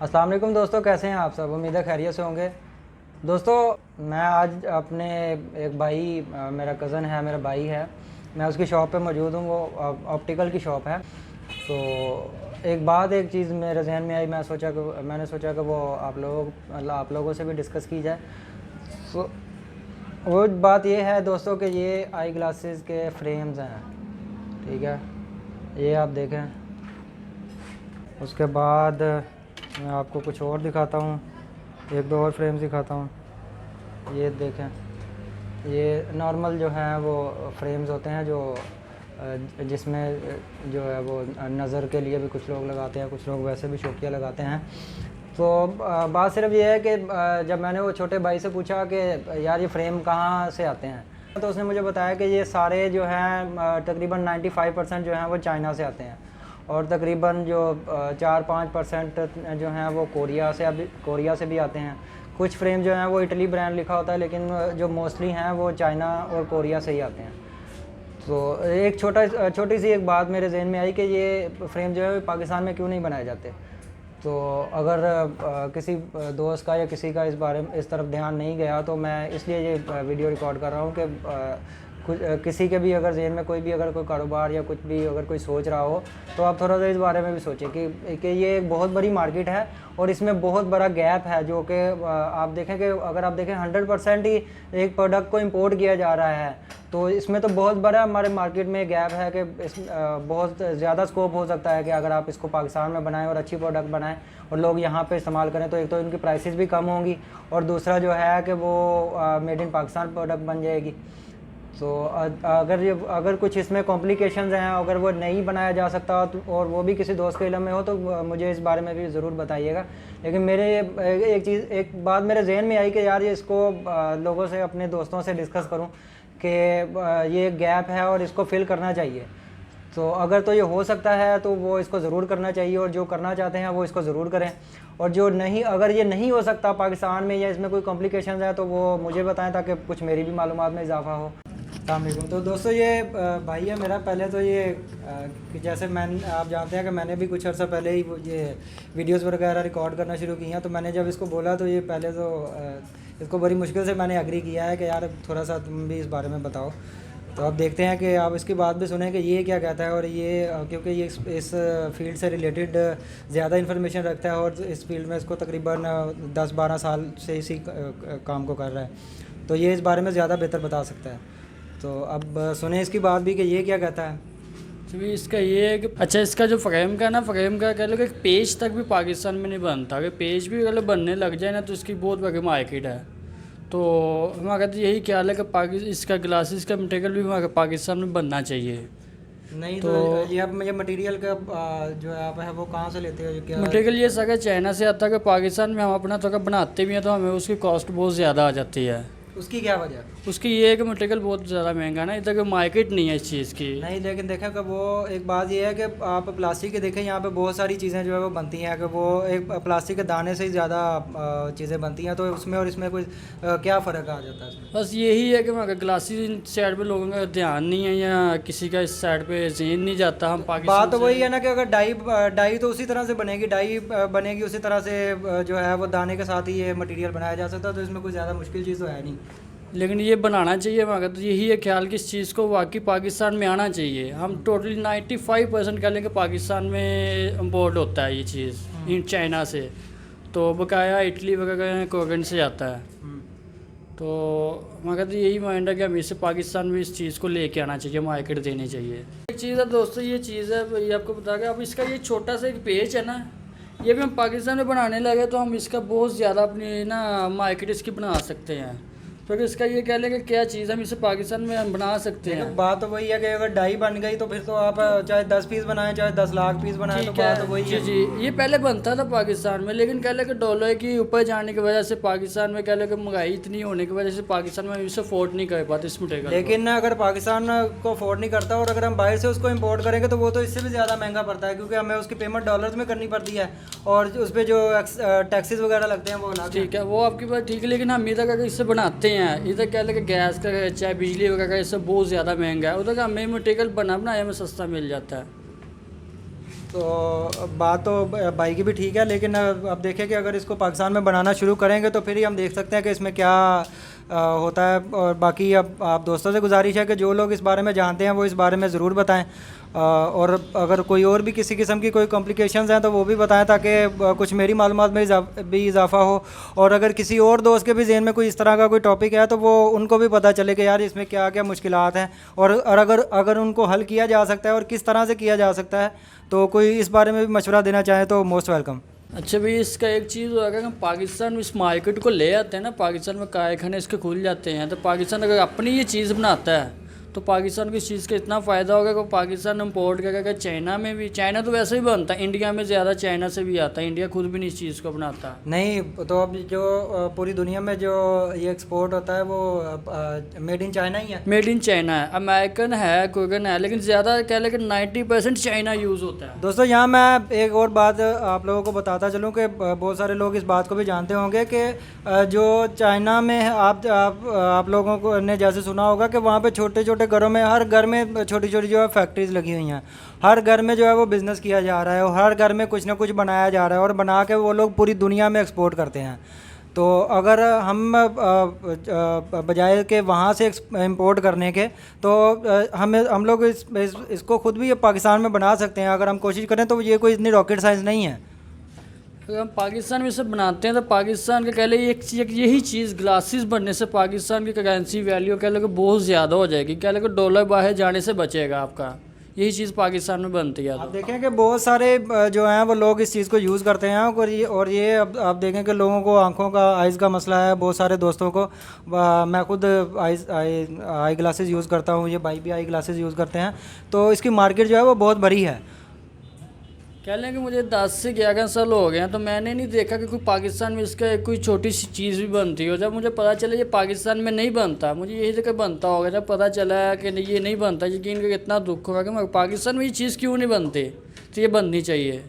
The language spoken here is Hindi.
अस्सलाम वालेकुम दोस्तों, कैसे हैं आप सब। उम्मीद है खैरियत से होंगे। दोस्तों, मैं आज अपने एक भाई, मेरा कज़न है, मेरा भाई है, मैं उसकी शॉप पे मौजूद हूँ। वो ऑप्टिकल की शॉप है। तो एक चीज़ मेरे जहन में आई, मैंने सोचा कि वो आप लोगों से भी डिस्कस की जाए। तो वो बात ये है दोस्तों कि ये आई ग्लासेस के फ्रेम्स हैं, ठीक है। ये आप देखें। उसके बाद मैं आपको कुछ और दिखाता हूँ, एक दो और फ्रेम्स दिखाता हूँ। ये देखें, ये नॉर्मल जो हैं वो फ्रेम्स होते हैं, जो जिसमें जो है वो नज़र के लिए भी कुछ लोग लगाते हैं, कुछ लोग वैसे भी शौकिया लगाते हैं। तो बात सिर्फ ये है कि जब मैंने वो छोटे भाई से पूछा कि यार ये फ्रेम कहाँ से आते हैं, तो उसने मुझे बताया कि ये सारे जो हैं तकरीबन 95% जो हैं वो चाइना से आते हैं, और तकरीबन जो 4-5% जो हैं वो कोरिया से भी आते हैं। कुछ फ्रेम जो हैं वो इटली ब्रांड लिखा होता है, लेकिन जो मोस्टली हैं वो चाइना और कोरिया से ही आते हैं। तो एक छोटी सी एक बात मेरे जहन में आई कि ये फ्रेम जो है पाकिस्तान में क्यों नहीं बनाए जाते। तो अगर किसी दोस्त का या किसी का इस तरफ ध्यान नहीं गया, तो मैं इसलिए ये वीडियो रिकॉर्ड कर रहा हूँ कि किसी के भी अगर जहन में अगर कोई कारोबार या कुछ भी अगर कोई सोच रहा हो, तो आप थोड़ा सा इस बारे में भी सोचें कि ये एक बहुत बड़ी मार्केट है और इसमें बहुत बड़ा गैप है। जो कि आप देखें कि अगर आप देखें 100% ही एक प्रोडक्ट को इंपोर्ट किया जा रहा है, तो इसमें तो बहुत बड़ा हमारे मार्केट में गैप है कि बहुत ज़्यादा स्कोप हो सकता है कि अगर आप इसको पाकिस्तान में बनाएं और अच्छी प्रोडक्ट बनाएं और लोग यहाँ पे इस्तेमाल करें, तो एक तो इनकी प्राइसेस भी कम होंगी, और दूसरा जो है कि वो मेड इन पाकिस्तान प्रोडक्ट बन जाएगी। तो अगर कुछ इसमें कॉम्प्लिकेशंस हैं, अगर वो नहीं बनाया जा सकता तो, और वो भी किसी दोस्त के इल्म में हो, तो मुझे इस बारे में भी ज़रूर बताइएगा। लेकिन एक बात मेरे जहन में आई कि यार ये इसको लोगों से, अपने दोस्तों से डिस्कस करूं कि ये गैप है और इसको फिल करना चाहिए। तो अगर तो ये हो सकता है तो वो इसको ज़रूर करना चाहिए, और जो करना चाहते हैं वो इसको ज़रूर करें। और जो नहीं, अगर ये नहीं हो सकता पाकिस्तान में, या इसमें कोई कॉम्प्लिकेशंस है, तो वो मुझे बताएं ताकि कुछ मेरी भी मालूमात में इजाफा हो। अस्सलाम। तो दोस्तों, ये भाई है मेरा। पहले तो ये कि जैसे आप जानते हैं कि मैंने भी कुछ अर्सा पहले ही ये वीडियोस वगैरह रिकॉर्ड करना शुरू की हैं। तो मैंने जब इसको बोला, तो ये पहले तो इसको बड़ी मुश्किल से मैंने एग्री किया है कि यार थोड़ा सा तुम भी इस बारे में बताओ। तो अब देखते हैं कि आप इसकी बात भी सुनें कि ये क्या कहता है। और ये क्योंकि ये इस फील्ड से रिलेटेड ज़्यादा इन्फॉर्मेशन रखता है, और इस फील्ड में इसको तकरीबन 10-12 साल से इसी काम को कर रहा है, तो ये इस बारे में ज़्यादा बेहतर बता सकता है। तो अब सुने इसकी बात भी कि ये क्या कहता है। तो भी इसका ये है कि अच्छा, इसका जो फ्रेम का ना, फ्रेम का कह लो कि पेज तक भी पाकिस्तान में नहीं बनता। अगर पेज भी अगर बनने लग जाए ना, तो इसकी बहुत बड़ी मार्केट है। तो हमारा तो यही ख्याल है कि इसका ग्लासेस का मटेरियल भी हमारे पाकिस्तान में बनना चाहिए। नहीं तो ये अब मुझे मटेरियल का जो है आप है वो कहाँ से लेते हो, क्या मटेरियल ये सारा चाइना से आता है। कि पाकिस्तान में हम अपना थोड़ा बनाते भी हैं, तो हमें उसकी कॉस्ट बहुत ज़्यादा आ जाती है। उसकी क्या वजह? उसकी ये है कि मटेरियल बहुत ज़्यादा महंगा ना, इधर मार्केट नहीं है इस चीज़ की। नहीं, लेकिन देखें कि वो एक बात ये है कि आप प्लास्टिक के देखें, यहाँ पे बहुत सारी चीज़ें जो है वो बनती हैं कि वो एक प्लास्टिक के दाने से ही ज़्यादा चीज़ें बनती हैं। तो उसमें और इसमें कोई क्या फ़र्क आ जाता है इसमें? बस यही है कि अगर ग्लासेस साइड पे लोगों का ध्यान नहीं है, या किसी का इस साइड पे जहन नहीं जाता। हम पाकिस्तान बात तो वही है ना कि अगर डाई तो उसी तरह से बनेगी, डाई बनेगी उसी तरह से जो है वो दाने के साथ ही ये मटेरियल बनाया जा सकता है। तो इसमें कोई ज़्यादा मुश्किल चीज़ तो है नहीं, लेकिन ये बनाना चाहिए हमारा। तो यही है ख्याल कि इस चीज़ को वाकई पाकिस्तान में आना चाहिए। हम टोटली 95% कह लें कि पाकिस्तान में इम्पोर्ट होता है ये चीज़ इन चाइना से। तो बकाया इटली वगैरह कोरियन से जाता है। तो हमारा तो यही माइंड है कि हमें इसे पाकिस्तान में इस चीज़ को लेके आना चाहिए, मार्केट देनी चाहिए। एक चीज़ है दोस्तों, ये चीज़ है, ये आपको बता के, अब इसका ये छोटा सा एक पेज है ना, ये भी हम पाकिस्तान में बनाने लगे, तो हम इसका बहुत ज़्यादा अपनी ना मार्केट इसकी बना सकते हैं। तो इसका ये कह लें कि क्या चीज़ हम इसे पाकिस्तान में हम बना सकते हैं। बात तो वही है कि अगर डाई बन गई तो फिर तो आप चाहे 10 पीस बनाएं, चाहे 10 लाख पीस बनाएं, तो बात तो वही है। जी, ये पहले बनता था पाकिस्तान में, लेकिन कह लें कि डॉलर की ऊपर जाने की वजह से पाकिस्तान में कह लें कि महंगाई इतनी होने की वजह से पाकिस्तान में इसे अफोर्ड नहीं कर पाते इस मटेरियल। लेकिन अगर पाकिस्तान को अफोर्ड नहीं करता और अगर हम बाहर से उसको इम्पोर्ट करेंगे, तो वो तो इससे भी ज़्यादा महंगा पड़ता है, क्योंकि हमें उसकी पेमेंट डॉलर्स में करनी पड़ती है, और उस पर जो टैक्सेस वगैरह लगते हैं वो अलग। ठीक है, वो आपकी बात ठीक है, लेकिन हम इधर अगर इससे बनाते हैं, इधर कह लें कि गैस का चाहे बिजली वगैरह इससे बहुत ज़्यादा महंगा है, उधर का हमें मटेरियल बनाया में सस्ता मिल जाता है। तो बात तो भाई की भी ठीक है, लेकिन अब देखें कि अगर इसको पाकिस्तान में बनाना शुरू करेंगे तो फिर ही हम देख सकते हैं कि इसमें क्या होता है। और बाकी अब आप दोस्तों से गुजारिश है कि जो लोग इस बारे में जानते हैं वो इस बारे में ज़रूर बताएं, और अगर कोई और भी किसी किस्म की कोई कॉम्प्लिकेशंस हैं तो वो भी बताएं, ताकि कुछ मेरी मालूमात में भी इजाफा हो, और अगर किसी और दोस्त के भी जहन में कोई इस तरह का कोई टॉपिक है तो वो उनको भी पता चले कि यार इसमें क्या क्या मुश्किलात हैं, और अगर उनको हल किया जा सकता है और किस तरह से किया जा सकता है, तो कोई इस बारे में भी मशवरा देना चाहे तो मोस्ट वेलकम। अच्छा भाई, इसका एक चीज़ होगा कि हम पाकिस्तान में इस मार्केट को ले आते हैं ना, पाकिस्तान में कारखाने इसके खुल जाते हैं, तो पाकिस्तान अगर अपनी ये चीज़ बनाता है तो पाकिस्तान को इस चीज़ का इतना फ़ायदा होगा कि पाकिस्तान इम्पोर्ट करेगा चाइना में भी। चाइना तो वैसे ही बनता है, इंडिया में ज़्यादा चाइना से भी आता है, इंडिया खुद भी नहीं इस चीज़ को बनाता। नहीं, तो अब जो पूरी दुनिया में जो ये एक्सपोर्ट होता है वो मेड इन चाइना ही है। मेड इन चाइना है, अमेरिकन है, कोरियन है, लेकिन ज़्यादा कह लेकिन 90% चाइना यूज़ होता है। दोस्तों यहाँ मैं एक और बात आप लोगों को बताता चलूँ कि बहुत सारे लोग इस बात को भी जानते होंगे कि जो चाइना में आप लोगों को ने जैसे सुना होगा कि वहाँ पे छोटे छोटे घरों में, हर घर में छोटी छोटी जो है फैक्ट्रीज लगी हुई हैं, हर घर में जो है वो बिज़नेस किया जा रहा है, और हर घर में कुछ ना कुछ बनाया जा रहा है, और बना के वो लोग पूरी दुनिया में एक्सपोर्ट करते हैं। तो अगर हम बजाय के वहाँ से इंपोर्ट करने के, तो हम लोग इसको खुद भी पाकिस्तान में बना सकते हैं अगर हम कोशिश करें, तो ये कोई इतनी रॉकेट साइंस नहीं है। अगर हम पाकिस्तान में से बनाते हैं तो पाकिस्तान का कह ले एक यही चीज़ ग्लासेस बनने से पाकिस्तान की करेंसी वैल्यू कह लो कि बहुत ज़्यादा हो जाएगी, कह लो कि डॉलर बाहर जाने से बचेगा आपका, यही चीज़ पाकिस्तान में बनती है। आप देखें कि बहुत सारे जो हैं वो लोग इस चीज़ को यूज़ करते हैं, और ये अब आप देखें कि लोगों को आंखों का आइज़ का मसला है, बहुत सारे दोस्तों को। मैं खुद आई ग्लासेस यूज़ करता हूँ, ये भाई भी आई ग्लासेस यूज़ करते हैं, तो इसकी मार्केट जो है वो बहुत बड़ी है। कह लें कि मुझे 10 से 11 साल हो गए हैं, तो मैंने नहीं देखा कि कोई पाकिस्तान में इसका कोई छोटी सी चीज़ भी बनती हो। जब मुझे पता चला ये पाकिस्तान में नहीं बनता, मुझे यही जगह बनता होगा, जब पता चला कि ये नहीं बनता, यकीन करके इतना दुख होगा कि पाकिस्तान में ये चीज़ क्यों नहीं बनती, तो ये बननी चाहिए।